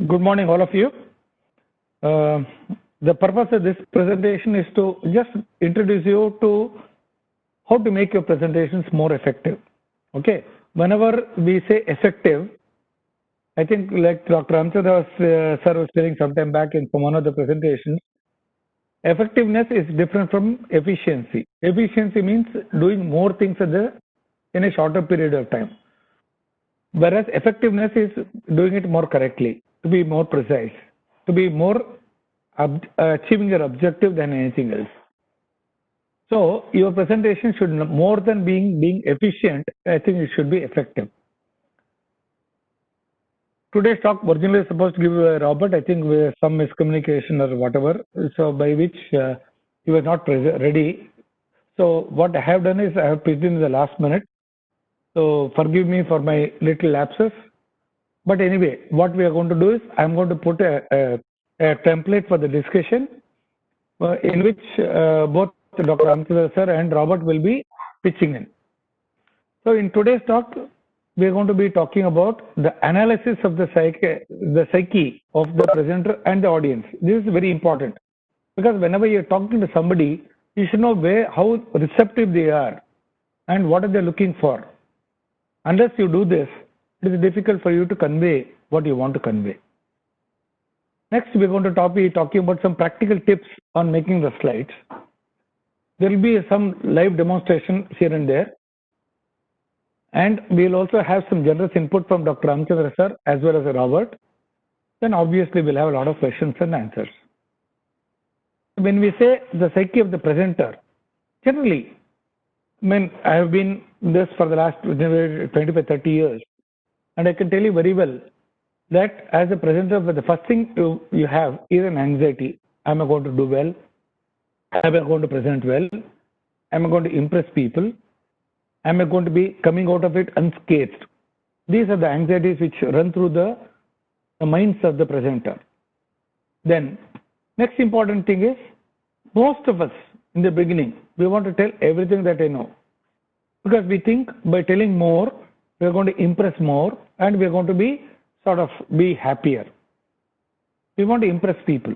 Good morning, all of you. The purpose of this presentation is to just introduce you to how to make your presentations more effective. Okay, whenever we say effective, I think like Dr. Ramachandra Sir was telling sometime back in one of the presentations, effectiveness is different from efficiency. Efficiency means doing more things in a shorter period of time. Whereas effectiveness is doing it more correctly, to be more precise, to be more achieving your objective than anything else. So your presentation should, more than being efficient, I think it should be effective. Today's talk originally supposed to give Robert, I think with some miscommunication or whatever, so by which he was not ready. So what I have done is I have pitched in the last minute. So forgive me for my little lapses. But anyway, what we are going to do is I am going to put a template for the discussion in which both Dr. Ramachandra Sir and Robert will be pitching in. So in today's talk, we are going to be talking about the analysis of the psyche of the presenter and the audience. This is very important because whenever you are talking to somebody, you should know how receptive they are and what are they looking for. Unless you do this, it is difficult for you to convey what you want to convey. Next, we are going to be talking about some practical tips on making the slides. There will be some live demonstration here and there. And we will also have some generous input from Dr. Ramachandra Sir as well as Robert. Then obviously we'll have a lot of questions and answers. When we say the psyche of the presenter, generally, I have been this for the last 25-30 years. And I can tell you very well that as a presenter, the first thing you have is an anxiety. Am I going to do well? Am I going to present well? Am I going to impress people? Am I going to be coming out of it unscathed? These are the anxieties which run through the minds of the presenter. Then, next important thing is, most of us in the beginning, we want to tell everything that I know. Because we think by telling more, we are going to impress more and we are going to be be happier. We want to impress people.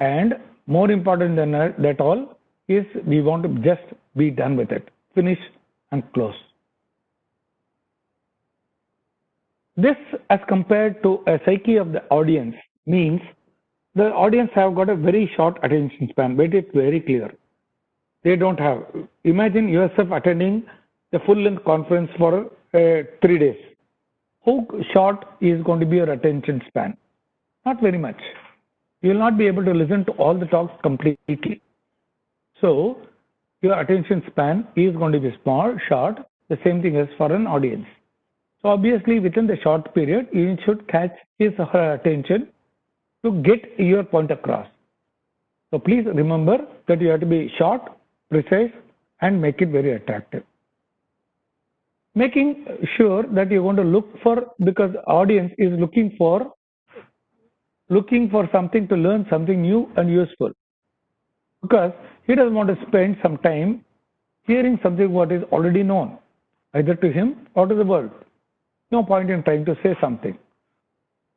And more important than that all is we want to just be done with it. Finish and close. This as compared to a psyche of the audience means the audience have got a very short attention span, made it very clear. They don't have. Imagine yourself attending the full-length conference for 3 days. How short is going to be your attention span? Not very much. You will not be able to listen to all the talks completely. So, your attention span is going to be short. The same thing as for an audience. So, obviously, within the short period, you should catch his or her attention to get your point across. So, please remember that you have to be short, precise, and make it very attractive. Making sure that you're going to look for, because the audience is looking for something to learn, something new and useful. Because he doesn't want to spend some time hearing something what is already known, either to him or to the world. No point in trying to say something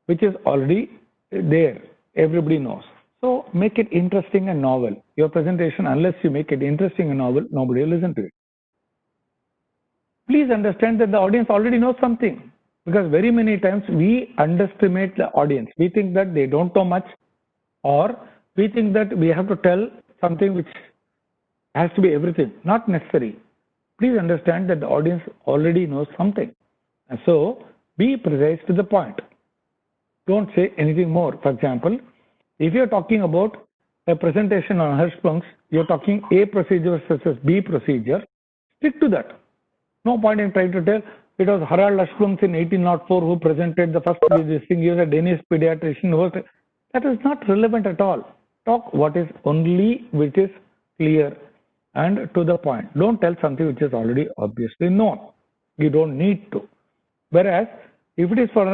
which is already there, everybody knows. So make it interesting and novel. Your presentation, unless you make it interesting and novel, nobody will listen to it. Please understand that the audience already knows something, because very many times we underestimate the audience. We think that they don't know much, or we think that we have to tell something which has to be everything. Not necessary. Please understand that the audience already knows something. And so be precise to the point. Don't say anything more. For example, if you're talking about a presentation on Hirschsprungs, you're talking A procedure versus B procedure, stick to that. No point in trying to tell it was Harald Hirschsprungs in 1804 who presented the first this thing. He was a Danish pediatrician. That is not relevant at all. Talk what is only which is clear and to the point. Don't tell something which is already obviously known. You don't need to. Whereas if it is for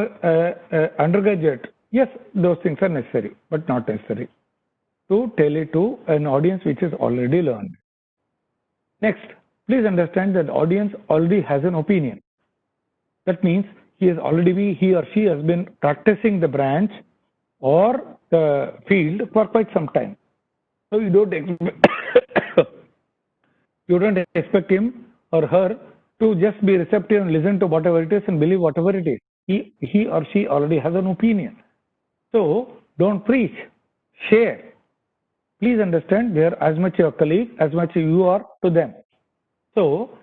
undergraduate, yes, those things are necessary, but not necessary to tell it to an audience which is already learned. Next, please understand that the audience already has an opinion. That means he or she has been practicing the branch or the field for quite some time. So you don't expect him or her to just be receptive and listen to whatever it is and believe whatever it is. He or she already has an opinion. So don't preach, share. Please understand, they are as much your colleague as much you are to them. So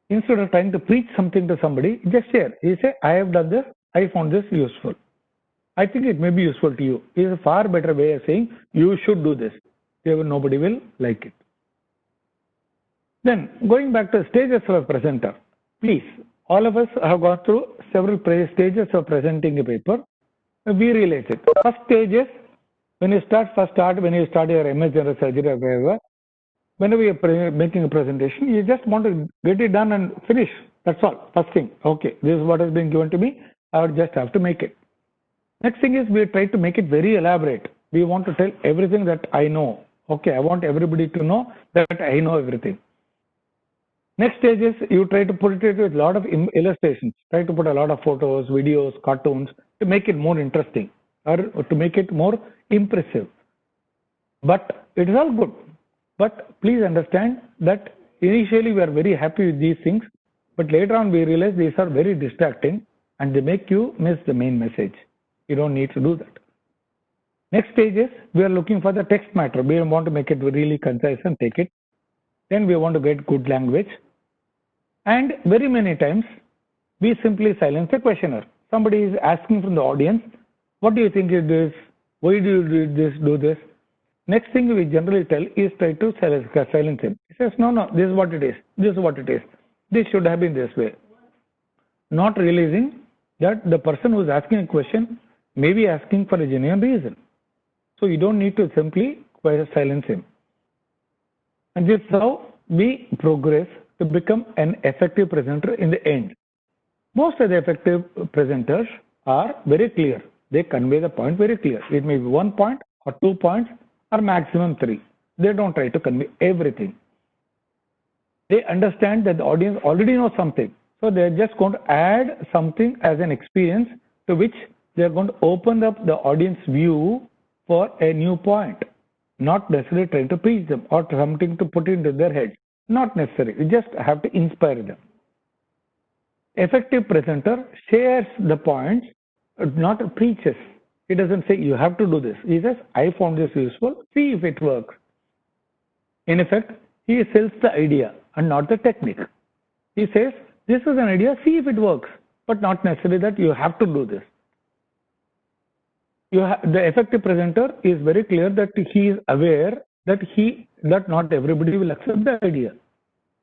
instead of trying to preach something to somebody, just share. You say, I have done this, I found this useful. I think it may be useful to you. It is a far better way of saying you should do this. Nobody will like it. Then going back to stages of a presenter, please, all of us have gone through several stages of presenting a paper. We realize it. First stage is when you start your MS General Surgery or whatever, whenever you're making a presentation, you just want to get it done and finish. That's all. First thing. Okay, this is what has been given to me. I would just have to make it. Next thing is we try to make it very elaborate. We want to tell everything that I know. Okay, I want everybody to know that I know everything. Next stage is you try to put it with a lot of illustrations. Try to put a lot of photos, videos, cartoons to make it more interesting or to make it more impressive. But it is all good. But please understand that initially we are very happy with these things, but later on we realize these are very distracting and they make you miss the main message. You don't need to do that. Next stage is we are looking for the text matter. We want to make it really concise and take it. Then we want to get good language. And very many times we simply silence the questioner. Somebody is asking from the audience, what do you think it is? Why do you do this? Next thing we generally tell is try to silence him. He says, no, this is what it is. This is what it is. This should have been this way. Not realizing that the person who is asking a question may be asking for a genuine reason. So you don't need to simply silence him. And this is how we progress to become an effective presenter in the end. Most of the effective presenters are very clear. They convey the point very clear. It may be 1 point or 2 points or maximum 3. They don't try to convey everything. They understand that the audience already knows something. So they're just going to add something as an experience to which they're going to open up the audience view for a new point. Not necessarily trying to preach them or something to put into their head. Not necessary. You just have to inspire them. Effective presenter shares the points, not preaches. He doesn't say you have to do this. He says, I found this useful. See if it works. In effect, he sells the idea and not the technique. He says, this is an idea, see if it works, but not necessarily that you have to do this. The effective presenter is very clear that he is aware that not everybody will accept the idea.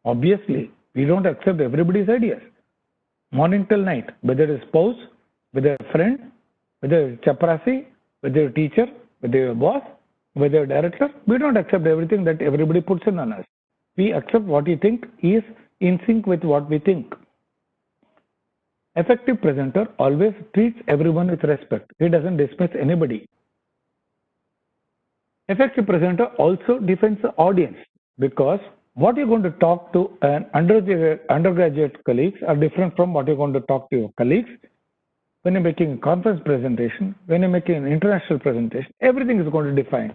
Obviously, we don't accept everybody's ideas. Morning till night, whether it's spouse, whether a friend, whether it's chaprasi, whether a teacher, whether a boss, whether a director, we don't accept everything that everybody puts in on us. We accept what we think is in sync with what we think. Effective presenter always treats everyone with respect. He doesn't dismiss anybody. Effective presenter also defends the audience because what you're going to talk to an undergraduate colleagues are different from what you're going to talk to your colleagues. When you're making a conference presentation, when you're making an international presentation, everything is going to define.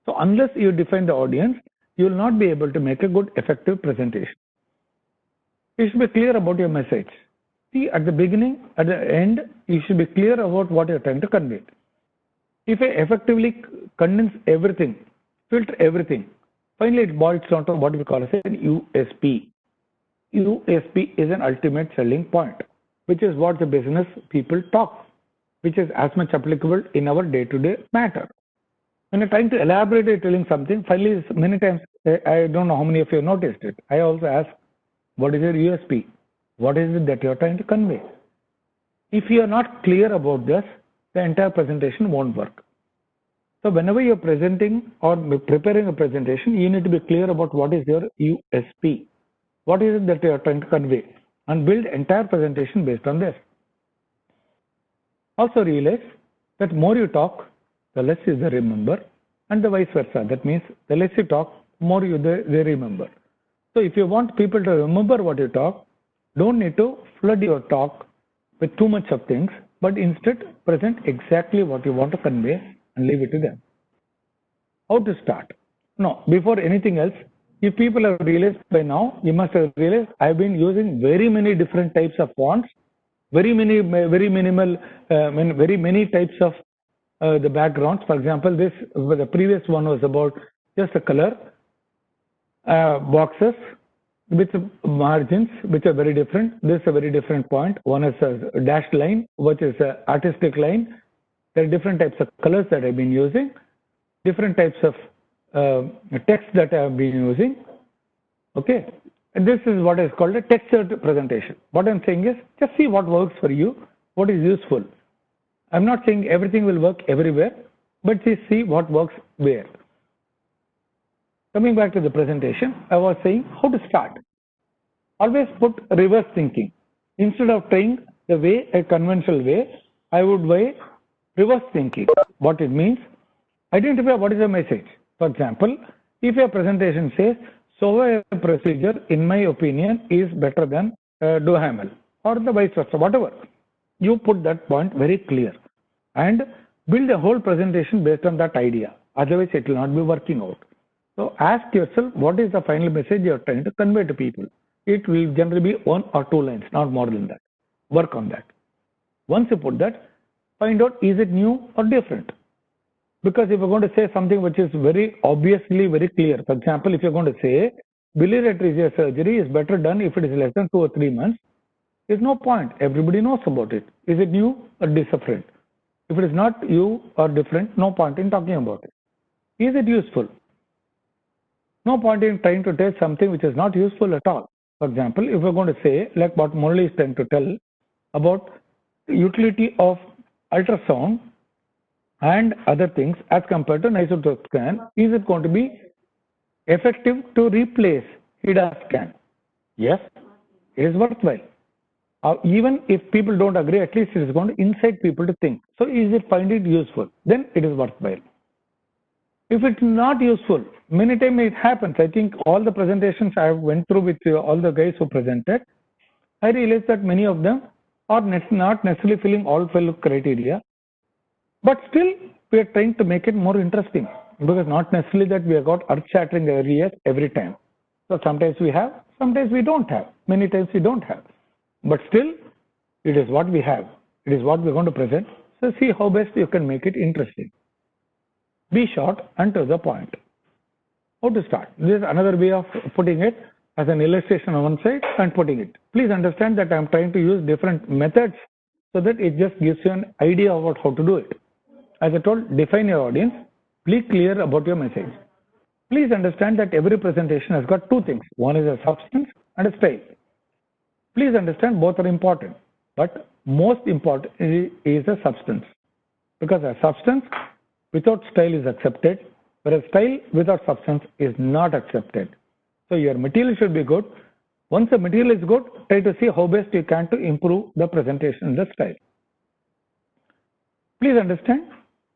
So unless you define the audience, you will not be able to make a good effective presentation. You should be clear about your message. See, at the beginning, at the end, you should be clear about what you're trying to convey. If I effectively condense everything, filter everything, finally it boils down to what we call as an USP. USP is an ultimate selling point, which is what the business people talk, which is as much applicable in our day-to-day matter. When you're trying to elaborate telling something, finally many times, I don't know how many of you noticed it. I also ask, what is your USP? What is it that you're trying to convey? If you are not clear about this, the entire presentation won't work. So whenever you're presenting or preparing a presentation, you need to be clear about what is your USP. What is it that you're trying to convey? And build entire presentation based on this. Also realize that more you talk, the less you remember, and the vice versa. That means the less you talk, more they remember. So if you want people to remember what you talk, don't need to flood your talk with too much of things, but instead present exactly what you want to convey and leave it to them. How to start? No, before anything else, if people have realized by now, you must have realized I've been using very many different types of fonts, very minimal, very many types of the backgrounds. For example, the previous one was about just a color, boxes with margins which are very different. This is a very different point. One is a dashed line, which is an artistic line. There are different types of colors that I've been using, different types of text that I have been using. Okay, and this is what is called a textured presentation. What I'm saying is just see what works for you, what is useful. I'm not saying everything will work everywhere, but just see what works where. Coming back to the presentation, I was saying how to start. Always put reverse thinking. Instead of trying a conventional way, I would weigh reverse thinking. What it means, identify what is the message. For example, if your presentation says, so a procedure, in my opinion, is better than Duhamel, or the vice versa, whatever. You put that point very clear and build a whole presentation based on that idea. Otherwise, it will not be working out. So ask yourself, what is the final message you are trying to convey to people? It will generally be 1 or 2 lines, not more than that. Work on that. Once you put that, find out, is it new or different? Because if you're going to say something which is very obviously very clear, for example, if you're going to say biliary atresia surgery is better done if it is less than 2 or 3 months, there's no point. Everybody knows about it. Is it new or different? If it is not new or different, no point in talking about it. Is it useful? No point in trying to tell something which is not useful at all. For example, if we're going to say, like what Murali is trying to tell about the utility of ultrasound and other things as compared to isotope scan, is it going to be effective to replace HIDA scan? Yes, it is worthwhile. Even if people don't agree, at least it is going to incite people to think. So, is it find it useful? Then it is worthwhile. If it's not useful, many times it happens. I think all the presentations I went through with all the guys who presented, I realized that many of them are not necessarily filling all 12 criteria, but still we are trying to make it more interesting, because not necessarily that we have got earth-shattering areas every time. So sometimes we have, sometimes we don't have, many times we don't have, but still it is what we have. It is what we're going to present. So see how best you can make it interesting. Be short and to the point. How to start? This is another way of putting it, as an illustration on one side and putting it. Please understand that I'm trying to use different methods so that it just gives you an idea about how to do it. As I told, define your audience, be clear about your message. Please understand that every presentation has got two things. One is a substance and a style. Please understand both are important, but most important is a substance, because a substance without style is accepted, whereas style without substance is not accepted. So your material should be good. Once the material is good, try to see how best you can to improve the presentation and the style. Please understand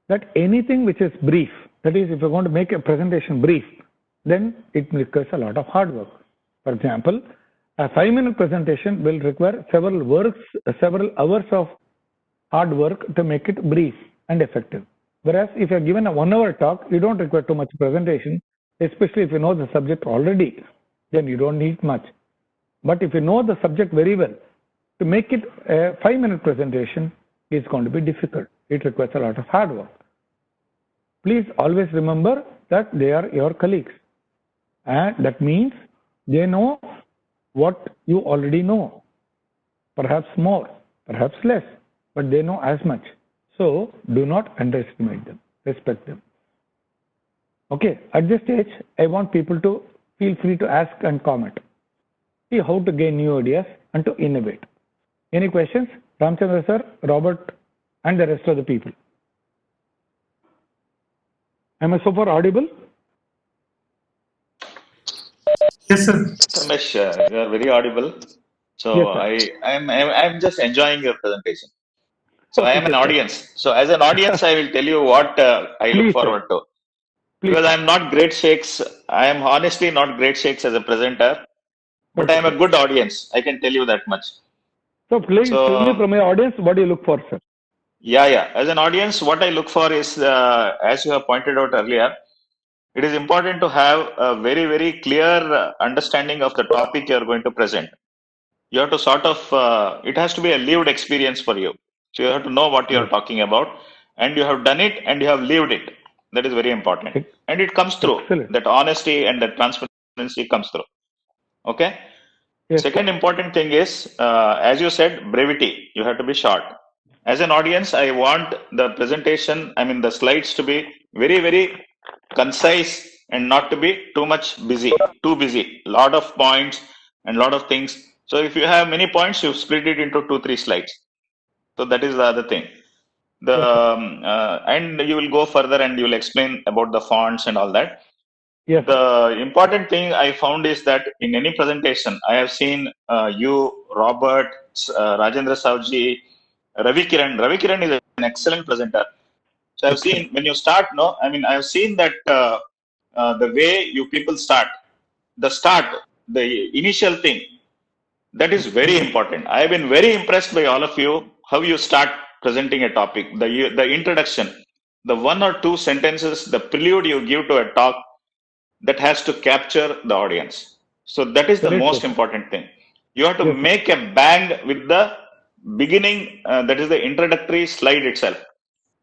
that anything which is brief, that is, if you're going to make a presentation brief, then it requires a lot of hard work. For example, a 5-minute presentation will require several hours of hard work to make it brief and effective. Whereas if you're given a 1-hour talk, you don't require too much presentation, especially if you know the subject already, then you don't need much. But if you know the subject very well, to make it a 5-minute presentation is going to be difficult. It requires a lot of hard work. Please always remember that they are your colleagues, and that means they know what you already know, perhaps more, perhaps less, but they know as much. So do not underestimate them, respect them. Okay, at this stage, I want people to feel free to ask and comment. See how to gain new ideas and to innovate. Any questions? Ramachandra Sir, Robert, and the rest of the people. Am I so far audible? Yes, sir. Ramesh, you are very audible. So yes, I'm just enjoying your presentation. So I am an audience. So as an audience, I will tell you what I look forward to. Because I'm not great shakes. I am honestly not great shakes as a presenter, but I am a good audience. I can tell you that much. So please tell me from my audience, what do you look for, sir? Yeah. As an audience, what I look for is, as you have pointed out earlier, it is important to have a very, very clear understanding of the topic you are going to present. You have to sort of, it has to be a lived experience for you. So you have to know what you are talking about, and you have done it and you have lived it. That is very important. And it comes through. Excellent. That honesty and that transparency comes through. Okay. Yes, Second important thing is, as you said, brevity. You have to be short. As an audience, I want the presentation, the slides to be very, very concise and not to be too much busy, too busy. Lot of points and lot of things. So if you have many points, you split it into 2, 3 slides. So that is the other thing. And you will go further and you will explain about the fonts and all that. yes. The important thing I found is that in any presentation, I have seen you, Robert, Rajendra Savji, Ravi Kiran. Ravi Kiran is an excellent presenter. So I've seen when you start, I've seen that the way you people start, the initial thing, that is very important. I've been very impressed by all of you, how you start presenting a topic, the introduction, the 1 or 2 sentences, the prelude you give to a talk, that has to capture the audience. So that is the most important thing. You have to make a bang with the beginning, that is the introductory slide itself,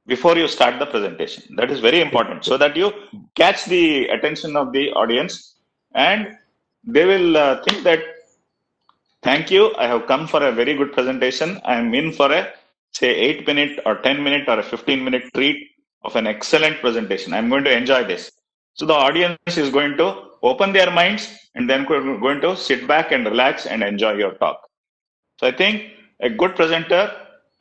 before you start the presentation. That is very important, so that you catch the attention of the audience, and they will think that, thank you, I have come for a very good presentation. I am in for a, say, 8-minute or 10-minute or a 15-minute treat of an excellent presentation. I'm going to enjoy this. So the audience is going to open their minds and then going to sit back and relax and enjoy your talk. So I think a good presenter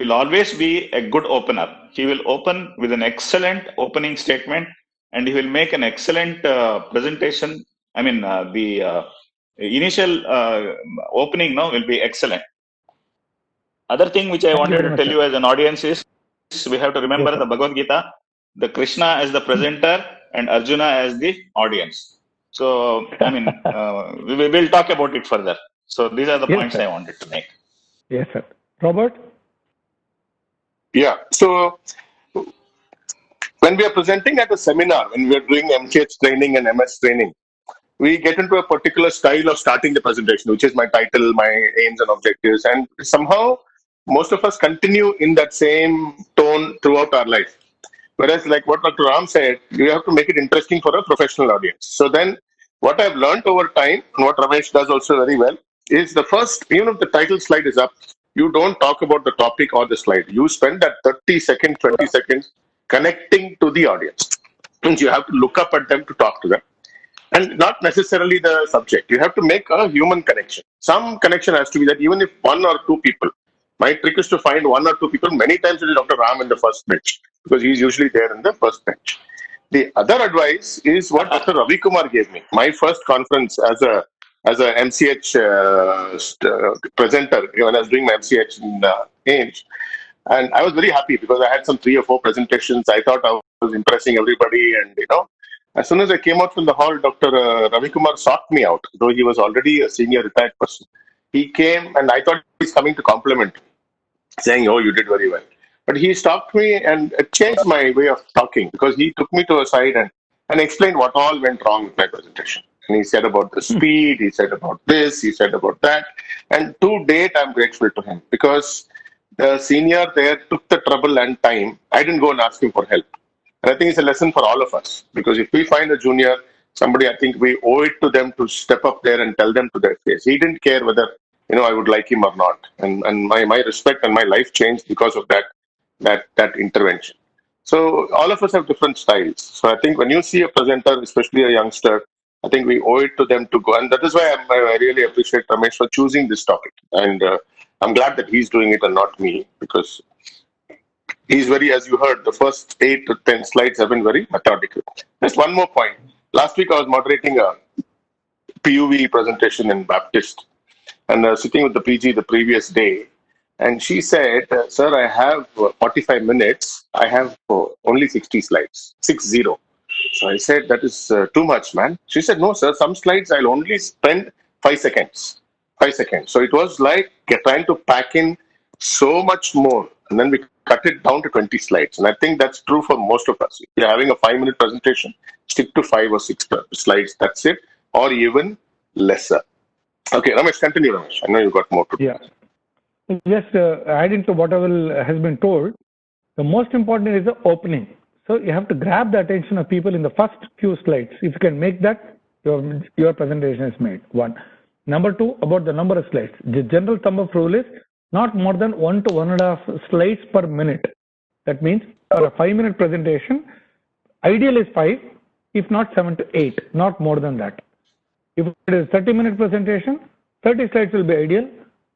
will always be a good opener. He will open with an excellent opening statement, and he will make an excellent presentation. The initial opening now will be excellent. Other thing which I wanted to tell you as an audience is, we have to remember the Bhagavad Gita, the Krishna as the presenter and Arjuna as the audience. So, we will talk about it further. So these are the points I wanted to make. Yes, sir. Robert? Yeah. So when we are presenting at a seminar, when we are doing MCH training and MS training, we get into a particular style of starting the presentation, which is my title, my aims and objectives. And somehow most of us continue in that same tone throughout our life. Whereas, like what Dr. Ram said, you have to make it interesting for a professional audience. So then what I've learned over time, and what Ramesh does also very well, is the first, even if the title slide is up, you don't talk about the topic or the slide. You spend that 30 seconds, 20 seconds connecting to the audience. Means you have to look up at them to talk to them. And not necessarily the subject. You have to make a human connection. Some connection has to be that even if 1 or 2 people, my trick is to find 1 or 2 people. Many times it is Dr. Ram in the first bench, because he is usually there in the first bench. The other advice is what Dr. Ravi Kumar gave me. My first conference as a MCH presenter, when I was doing my MCH in AIMS, and I was very happy because I had some 3 or 4 presentations. I thought I was impressing everybody, and as soon as I came out from the hall, Dr. Ravi Kumar sought me out, though he was already a senior retired person. He came, and I thought he's coming to compliment me, saying, "Oh, you did very well." But he stopped me and it changed my way of talking, because he took me to a side and explained what all went wrong with my presentation. And he said about the speed, he said about this, he said about that. And to date, I'm grateful to him, because the senior there took the trouble and time. I didn't go and ask him for help. And I think it's a lesson for all of us, because if we find a junior, somebody, I think we owe it to them to step up there and tell them to their face. He didn't care whether I would like him or not, and my respect and my life changed because of that intervention. So all of us have different styles. So I think when you see a presenter, especially a youngster, I think we owe it to them to go, and that is why I really appreciate Ramesh for choosing this topic, and I'm glad that he's doing it and not me, because he's very, as you heard, the first 8 to 10 slides have been very methodical. Just one more point. Last week I was moderating a PUV presentation in Baptist, and sitting with the PG the previous day, and she said, "Sir, I have 45 minutes. I have only 60 slides, 60." So I said, "That is too much, man." She said, "No, sir, some slides I'll only spend 5 seconds. 5 seconds. So it was like trying to pack in so much more. And then we cut it down to 20 slides. And I think that's true for most of us. If you're having a 5-minute presentation, stick to 5 or 6 slides. That's it. Or even lesser. Okay, Ramesh, continue, Ramesh. I know you got more to do. Yeah. Just adding to whatever has been told, the most important is the opening. So you have to grab the attention of people in the first few slides. If you can make that, your presentation is made. One. Number two, about the number of slides. The general thumb of rule is not more than 1 to 1.5 slides per minute. That means for a 5-minute presentation, ideal is 5, if not 7 to 8, not more than that. If it is 30-minute presentation, 30 slides will be ideal,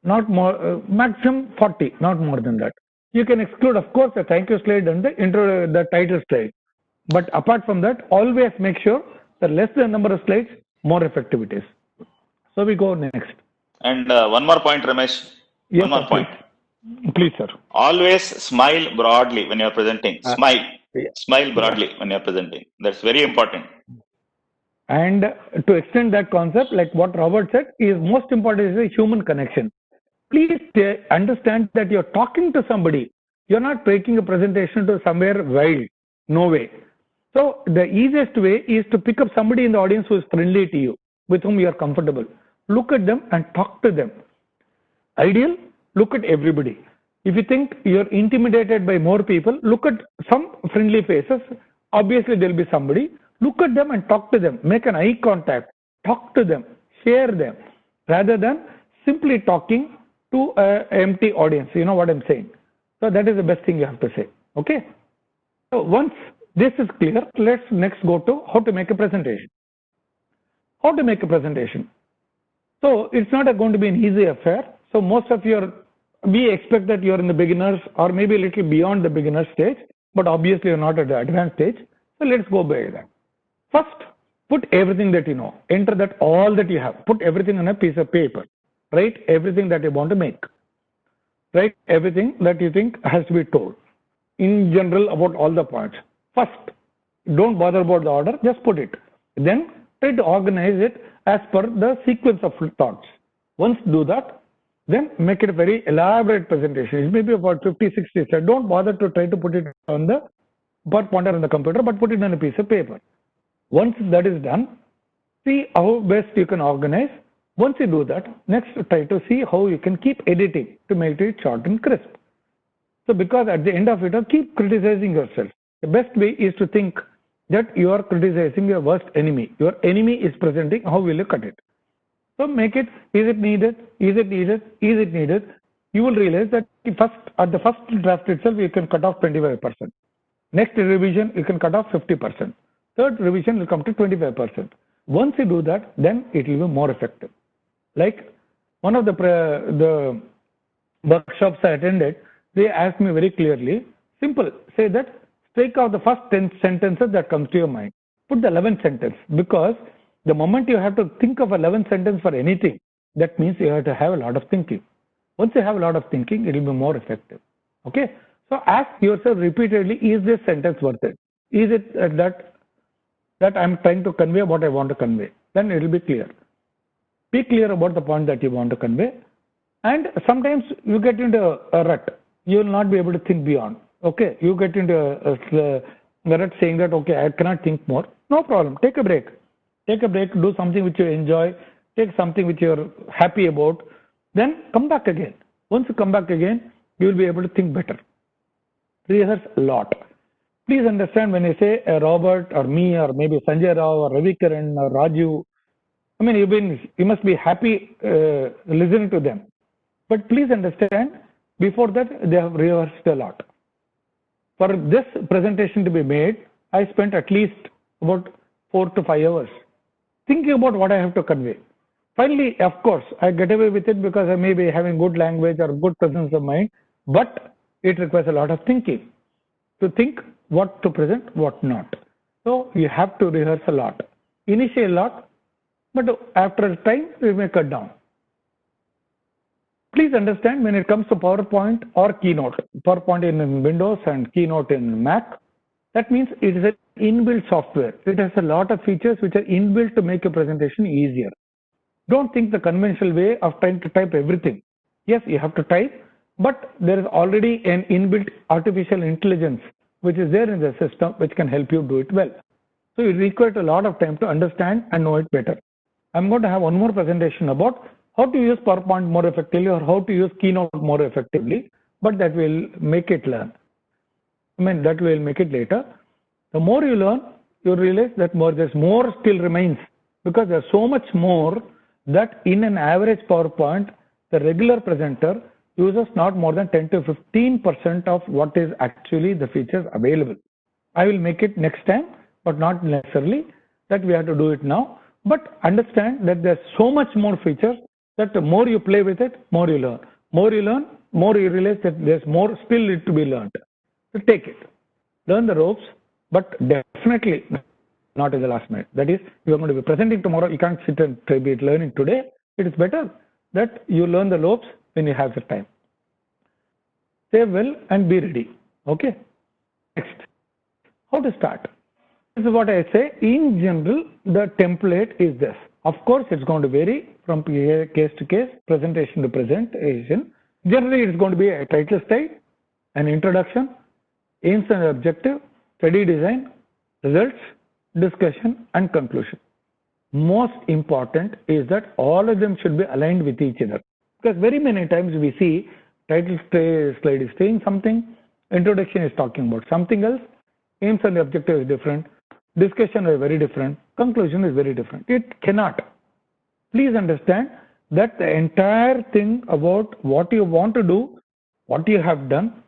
not more, maximum 40, not more than that. You can exclude, of course, the thank you slide and the title slide. But apart from that, always make sure the less the number of slides, more effective it is. So we go next. And one more point, Ramesh. Yes, one more sir, point. Please, sir. Always smile broadly when you're presenting. Smile. Yeah. Smile broadly when you're presenting. That's very important. And to extend that concept, like what Robert said, is most important is the human connection. Please understand that you're talking to somebody. You're not taking a presentation to somewhere wild. No way. So the easiest way is to pick up somebody in the audience who is friendly to you, with whom you are comfortable. Look at them and talk to them. Ideal, look at everybody. If you think you're intimidated by more people, look at some friendly faces. Obviously, there'll be somebody. Look at them and talk to them. Make an eye contact. Talk to them. Share them. Rather than simply talking to an empty audience. You know what I'm saying? So that is the best thing you have to say. Okay? So once this is clear, let's next go to how to make a presentation. How to make a presentation. So it's not going to be an easy affair. So most of we expect that you're in the beginners or maybe a little beyond the beginner stage, but obviously you're not at the advanced stage. So let's go by that. First, put everything that you know. Enter that all that you have. Put everything on a piece of paper. Write everything that you want to make. Write everything that you think has to be told. In general, about all the points. First, don't bother about the order, just put it. Then try to organize it as per the sequence of thoughts. Once do that, then make it a very elaborate presentation. It may be about 50, 60 slides. Don't bother to try to put it on the pointer on the computer, but put it on a piece of paper. Once that is done, see how best you can organize. Once you do that, next try to see how you can keep editing to make it short and crisp. So because at the end of it, keep criticizing yourself. The best way is to think that you are criticizing your worst enemy. Your enemy is presenting, how will you cut it? So make it, is it needed? Is it needed? Is it needed? You will realize that at the first draft itself, you can cut off 25%. Next revision, you can cut off 50%. Third revision will come to 25%. Once you do that, then it will be more effective. Like one of the workshops I attended, they asked me very clearly, simple, say that take out the first 10 sentences that comes to your mind. Put the 11th sentence, because the moment you have to think of 11th sentence for anything, that means you have to have a lot of thinking. Once you have a lot of thinking, it will be more effective. Okay? So ask yourself repeatedly, is this sentence worth it? Is it that I'm trying to convey what I want to convey? Then it will be clear. Be clear about the point that you want to convey. And sometimes you get into a rut. You will not be able to think beyond. Okay, you get into a rut saying that, okay, I cannot think more. No problem. Take a break. Take a break. Do something which you enjoy. Take something which you're happy about. Then come back again. Once you come back again, you will be able to think better. Rehearse a lot. Please understand when I say Robert or me or maybe Sanjay Rao or Ravi Kiran or Raju, I mean, you must be happy listening to them. But please understand, before that, they have rehearsed a lot. For this presentation to be made, I spent at least about 4 to 5 hours thinking about what I have to convey. Finally, of course, I get away with it because I may be having good language or good presence of mind, but it requires a lot of thinking to think what to present, what not. So you have to rehearse a lot. Initially a lot, but after a time, we may cut down. Please understand when it comes to PowerPoint or Keynote, PowerPoint in Windows and Keynote in Mac, that means it is an inbuilt software. It has a lot of features which are inbuilt to make a presentation easier. Don't think the conventional way of trying to type everything. Yes, you have to type, but there is already an inbuilt artificial intelligence which is there in the system which can help you do it well. So it requires a lot of time to understand and know it better. I'm going to have one more presentation about how to use PowerPoint more effectively or how to use Keynote more effectively, but that will make it learn. That will make it later. The more you learn, you realize that there's more still remains, because there's so much more that in an average PowerPoint, the regular presenter uses not more than 10 to 15% of what is actually the features available. I will make it next time, but not necessarily that we have to do it now. But understand that there's so much more features that the more you play with it, more you learn. More you learn, more you realize that there's more still need to be learned. So take it. Learn the ropes, but definitely not in the last minute. That is, you are going to be presenting tomorrow. You can't sit and be learning today. It is better that you learn the ropes when you have the time. Save well and be ready. Okay. Next, how to start? This is what I say. In general, the template is this. Of course, it's going to vary from case to case, presentation to presentation. Generally, it's going to be a title slide, an introduction, aims and objective, study design, results, discussion, and conclusion. Most important is that all of them should be aligned with each other. Because very many times we see title slide is saying something, introduction is talking about something else, aims and objective is different, discussion is very different, conclusion is very different. It cannot. Please understand that the entire thing about what you want to do, what you have done,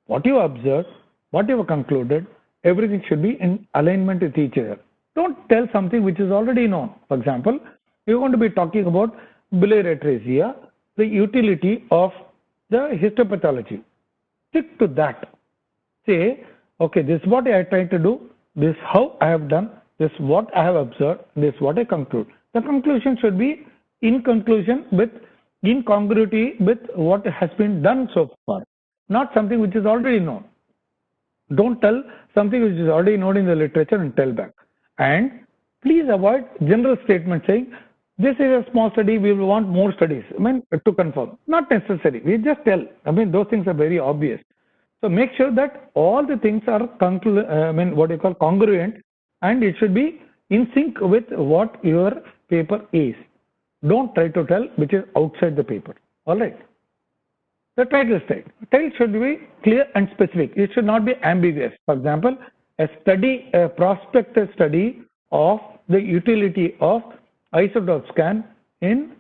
what you observed, what you have concluded, everything should be in alignment with each other. Don't tell something which is already known. For example, you're going to be talking about biliary atresia, the utility of the histopathology. Stick to that. Say, okay, this is what I am trying to do, this is how I have done, this is what I have observed, this is what I conclude. The conclusion should be in congruity with what has been done so far, not something which is already known. Don't tell something which is already known in the literature and tell back. And please avoid general statements saying, this is a small study, we will want more studies. To confirm. Not necessary. We just tell. Those things are very obvious. So make sure that all the things are congruent, and it should be in sync with what your paper is. Don't try to tell which is outside the paper. All right. The title slide. Title should be clear and specific. It should not be ambiguous. For example, a prospective study of the utility of isotope scan in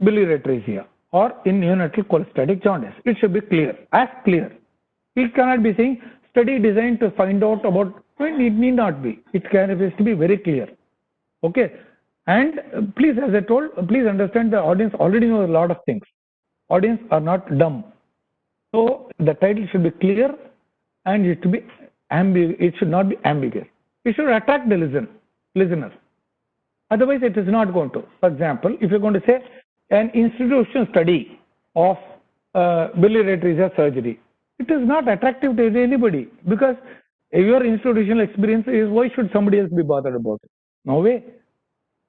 biliary atresia or in neonatal cholestatic jaundice. It should be clear, as clear. It cannot be saying study designed to find out about. It need not be. It has to be very clear. Okay. And please, as I told, please understand the audience already knows a lot of things. Audience are not dumb. So the title should be clear and it should be it should not be ambiguous. It should attract the listeners. Otherwise, it is not going to. For example, if you're going to say an institutional study of biliary atresia surgery, it is not attractive to anybody, because your institutional experience is, why should somebody else be bothered about it? No way.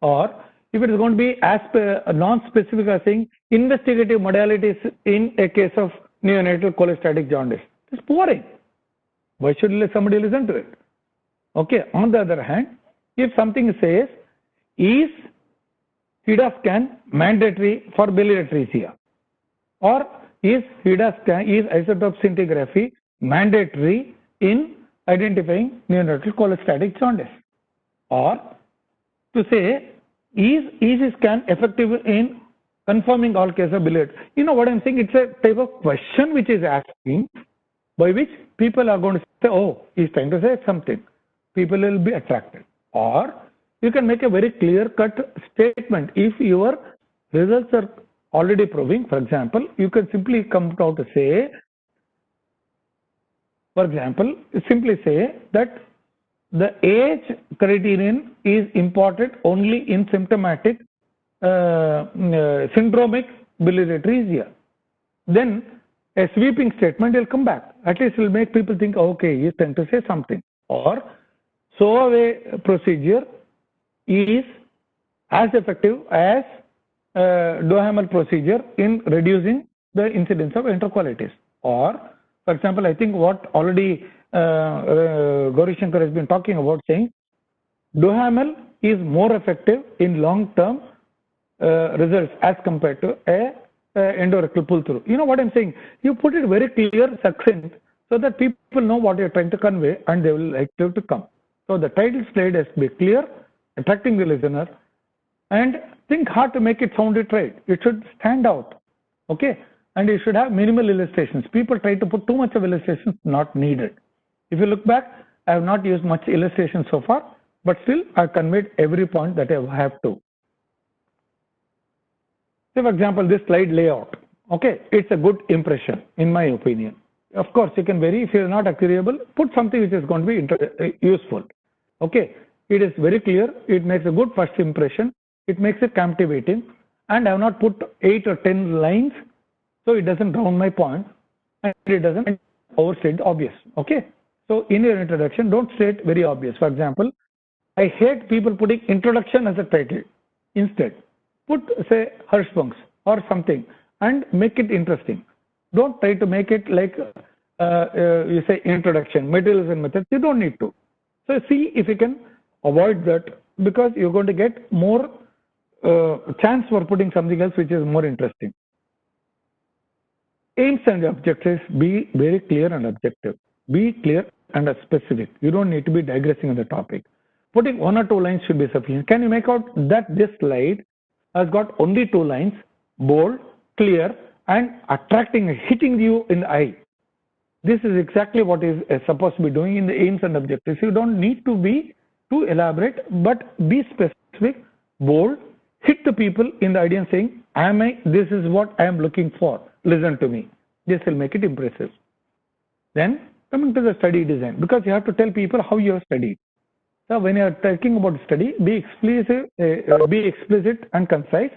Or if it is going to be as non-specific as saying investigative modalities in a case of neonatal cholestatic jaundice, it's boring. Why should somebody listen to it? Okay. On the other hand, if something says, is HIDA scan mandatory for biliary atresia, or is HIDA scan, is isotope scintigraphy mandatory in identifying neonatal cholestatic jaundice, or to say, is EC scan effective in confirming all cases of biliary? You know what I'm saying? It's a type of question which is asking, by which people are going to say, oh, he's trying to say something. People will be attracted. Or you can make a very clear-cut statement. If your results are already proving, for example, you can simply come out to say, for example, simply say that the age criterion is important only in symptomatic syndromic biliary atresia. Then a sweeping statement will come back. At least it will make people think, okay, he's trying to say something. Or so a procedure is as effective as Duhamel procedure in reducing the incidence of enterocolitis. Or, for example, I think what already Gauri Shankar has been talking about, saying Duhamel is more effective in long-term results as compared to a endorectal pull-through. You know what I'm saying? You put it very clear, succinct, so that people know what you're trying to convey and they will like to come. So the title slide has to be clear, attracting the listener, and think hard to make it sound it right. It should stand out, okay? And you should have minimal illustrations. People try to put too much of illustrations, not needed. If you look back, I have not used much illustration so far, but still I've conveyed every point that I have to. Say for example, this slide layout, okay? It's a good impression, in my opinion. Of course, you can vary. If you're not agreeable, put something which is going to be useful, okay? It is very clear. It makes a good first impression. It makes it captivating, and I have not put 8 or 10 lines, so it doesn't drown my point, and it doesn't overstate the obvious, okay? So in your introduction, don't state very obvious. For example, I hate people putting introduction as a title. Instead, put say Hirschsprungs or something and make it interesting. Don't try to make it like you say introduction, materials and methods. You don't need to. So see if you can avoid that, because you're going to get more chance for putting something else which is more interesting. Aims and objectives, be very clear and objective. Be clear and specific. You don't need to be digressing on the topic. Putting 1 or 2 lines should be sufficient. Can you make out that this slide has got only 2 lines, bold, clear, and attracting, hitting you in the eye? This is exactly what is supposed to be doing in the aims and objectives. You don't need to be too elaborate, but be specific, bold, hit the people in the audience saying, this is what I am looking for. Listen to me. This will make it impressive. Then coming to the study design, because you have to tell people how you have studied. So when you are talking about study, be explicit and concise.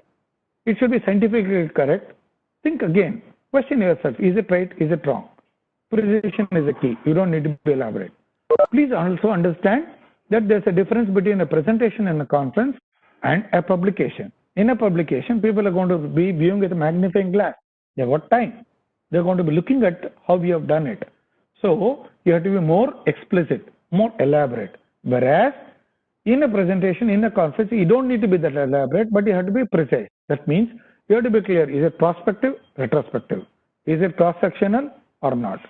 It should be scientifically correct. Think again. Question yourself. Is it right? Is it wrong? Precision is a key. You don't need to be elaborate. Please also understand that there's a difference between a presentation in a conference and a publication. In a publication, people are going to be viewing with a magnifying glass. They have got time. They're going to be looking at how we have done it. So you have to be more explicit, more elaborate. Whereas in a presentation, in a conference, you don't need to be that elaborate, but you have to be precise. That means you have to be clear. Is it prospective, retrospective? Is it cross-sectional or not?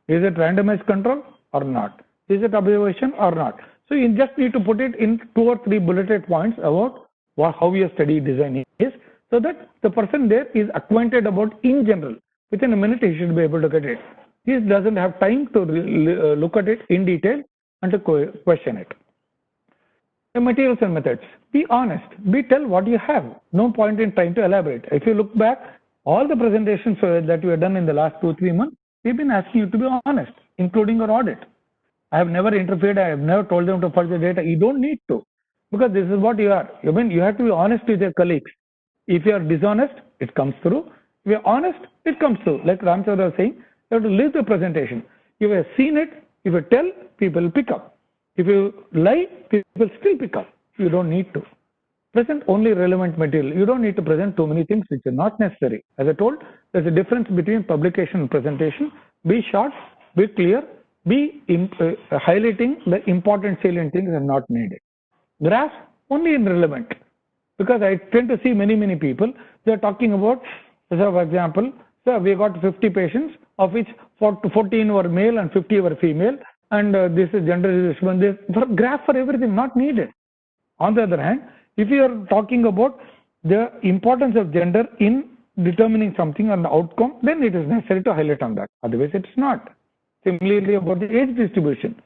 Is it randomized control or not? Is it observation or not? So you just need to put it in 2 or 3 bulleted points about how your study design is, so that the person there is acquainted about in general. Within a minute, he should be able to get it. He doesn't have time to look at it in detail and to question it. The materials and methods. Be honest. Tell what you have. No point in trying to elaborate. If you look back, all the presentations that we have done in the last 2-3 months, we've been asking you to be honest, including your audit. I have never interfered. I have never told them to fudge the data. You don't need to, because this is what you are. You mean you have to be honest with your colleagues. If you are dishonest, it comes through. If you are honest, it comes through. Like Ramachandra was saying, you have to leave the presentation. If you have seen it, if you tell, people will pick up. If you lie, people still pick up. You don't need to. Present only relevant material. You don't need to present too many things which are not necessary. As I told, there's a difference between publication and presentation. Be short, be clear, be highlighting the important salient things are not needed. Graphs only in relevant, because I tend to see many people, they are talking about, so for example, so we got 50 patients, of which 14 were male and 50 were female, and this is gender is this for graph for everything, not needed. On the other hand, if you are talking about the importance of gender in determining something on the outcome, then it is necessary to highlight on that. Otherwise, it's not. Similarly, about the age distribution.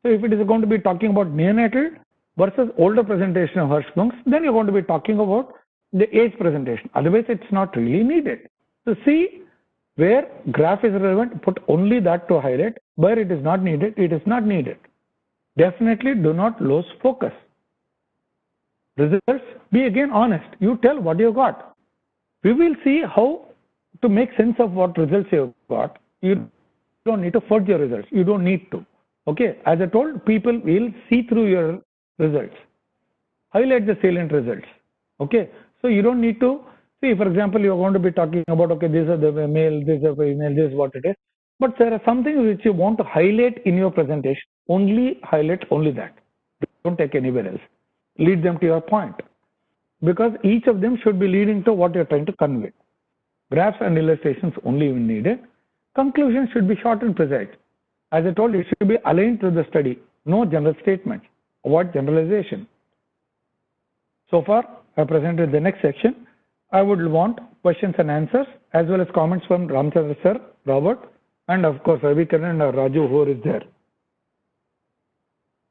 So if it is going to be talking about neonatal versus older presentation of Hirschsprungs, then you're going to be talking about the age presentation. Otherwise, it's not really needed. So see where graph is relevant, put only that to highlight. Where it is not needed, it is not needed. Definitely do not lose focus. Results, be again honest. You tell what you got. We will see how to make sense of what results you got. You don't need to fudge your results. You don't need to. Okay, as I told, people will see through your results. Highlight the salient results. Okay, so you don't need to see, for example, you're going to be talking about, okay, this is the male, this is the female, this is what it is. But there are some things which you want to highlight in your presentation. Only highlight only that. Don't take anywhere else. Lead them to your point. Because each of them should be leading to what you're trying to convey. Graphs and illustrations only when needed. Conclusion should be short and precise. As I told you, it should be aligned to the study. No general statements. Avoid generalization. So far, I presented the next section. I would want questions and answers as well as comments from Ramachandra Sir, Robert, and of course Ravi Karan and Raju who is there.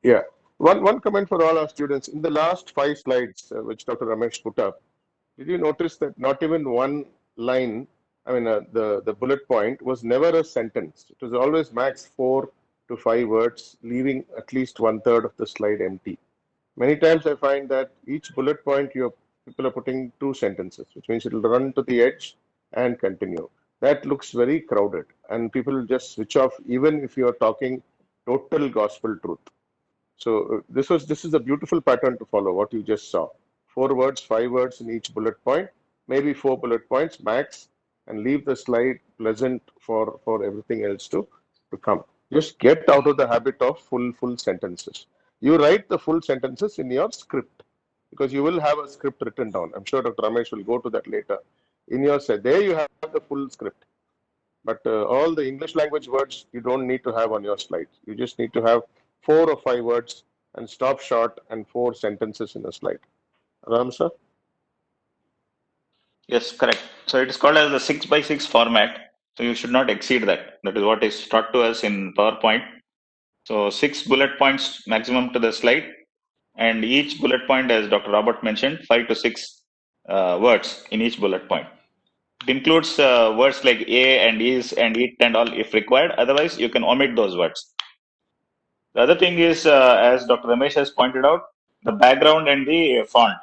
Yeah. One comment for all our students. In the last 5 slides, which Dr. Ramesh put up, did you notice that not even one line, the bullet point was never a sentence. It was always max 4 to 5 words, leaving at least 1/3 of the slide empty. Many times I find that each bullet point people are putting 2 sentences, which means it will run to the edge and continue. That looks very crowded, and people just switch off even if you are talking total gospel truth. So this is a beautiful pattern to follow, what you just saw. 4 words, 5 words in each bullet point, maybe 4 bullet points max, and leave the slide pleasant for everything else to come. Just get out of the habit of full sentences. You write the full sentences in your script, because you will have a script written down. I'm sure Dr. Ramesh will go to that later. In your set, there you have the full script. But all the English language words you don't need to have on your slides. You just need to have 4 or 5 words and stop short and 4 sentences in a slide. Ram sir? Yes, correct. So it is called as the 6x6 format. So you should not exceed that. That is what is taught to us in PowerPoint. So 6 bullet points maximum to the slide, and each bullet point, as Dr. Robert mentioned, 5 to 6 words in each bullet point. It includes words like a and is and it and all if required. Otherwise, you can omit those words. The other thing is, as Dr. Ramesh has pointed out, the background and the font.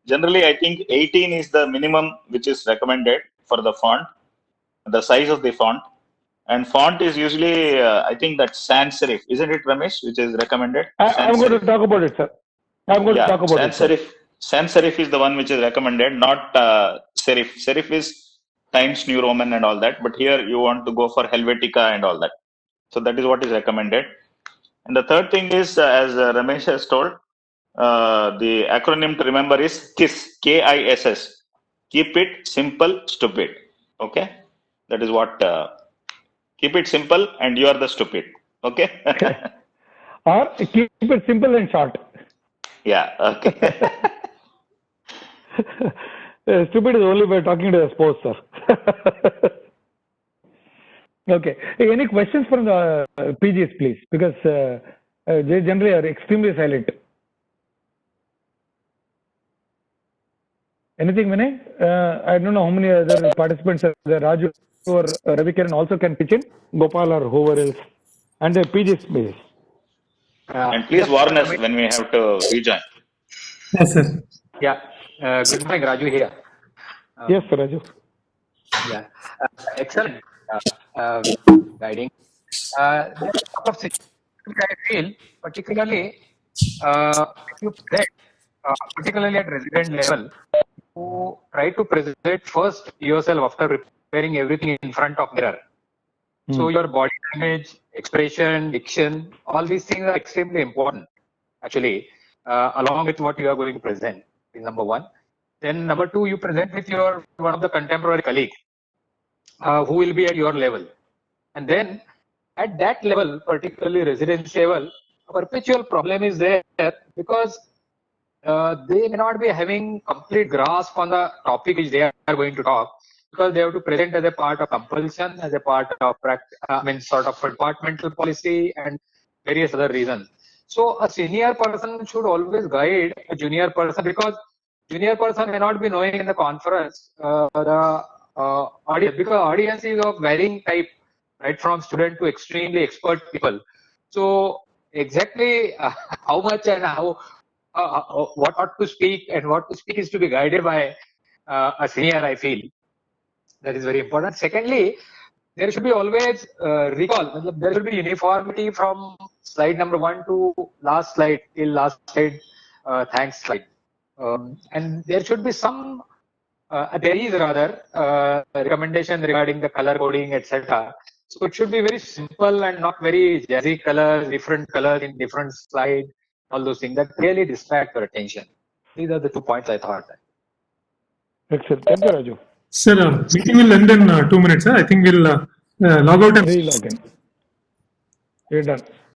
Generally, I think 18 is the minimum which is recommended for the font, the size of the font. And font is usually, I think that's sans serif, isn't it, Ramesh, which is recommended? I'm going to talk about it, sir. I'm going to talk about it. Sans serif is the one which is recommended, not serif. Serif is Times New Roman and all that, but here you want to go for Helvetica and all that. So that is what is recommended. And the third thing is, as Ramesh has told, the acronym to remember is KISS, K-I-S-S. Keep it simple, stupid. Okay, that is what. Keep it simple, and you are the stupid. Okay. Or keep it simple and short. Yeah. Okay. Stupid is only by talking to the spouse, sir. Okay. Any questions from the PGs, please? Because they generally are extremely silent. Anything, Vinay? I don't know how many other participants are there. Raju or Ravi Karan also can pitch in. Gopal or whoever else. And the PGs, please. And please warn us when we have to rejoin. Yes, sir. Yeah. Good morning, Raju here. Yes, Raju. Yeah. Excellent guiding. There are a couple of situations I feel, particularly if you present, particularly at resident level, you try to present first yourself after preparing everything in front of mirror. So your body language, expression, diction, all these things are extremely important, actually, along with what you are going to present, is number one. Then number two, you present with one of the contemporary colleagues who will be at your level. And then at that level, particularly residence level, a perpetual problem is there because they may not be having complete grasp on the topic which they are going to talk, because they have to present as a part of compulsion, as a part of sort of departmental policy and various other reasons. So a senior person should always guide a junior person, because junior person may not be knowing in the conference the audience, because audience is of varying type, right from student to extremely expert people. So exactly how much and how what ought to speak and what to speak is to be guided by a senior, I feel. That is very important. Secondly, there should be always recall. There should be uniformity from slide number 1 to last slide till last slide. Thanks slide. And there should be some, there is rather recommendation regarding the color coding, etc. So it should be very simple and not very jazzy colors, different colors in different slide, all those things that really distract your attention. These are the 2 points I thought. Excellent. Thank you, Raju. Sir, meeting will end in 2 minutes. I think we'll log out and Re-log in. We're done.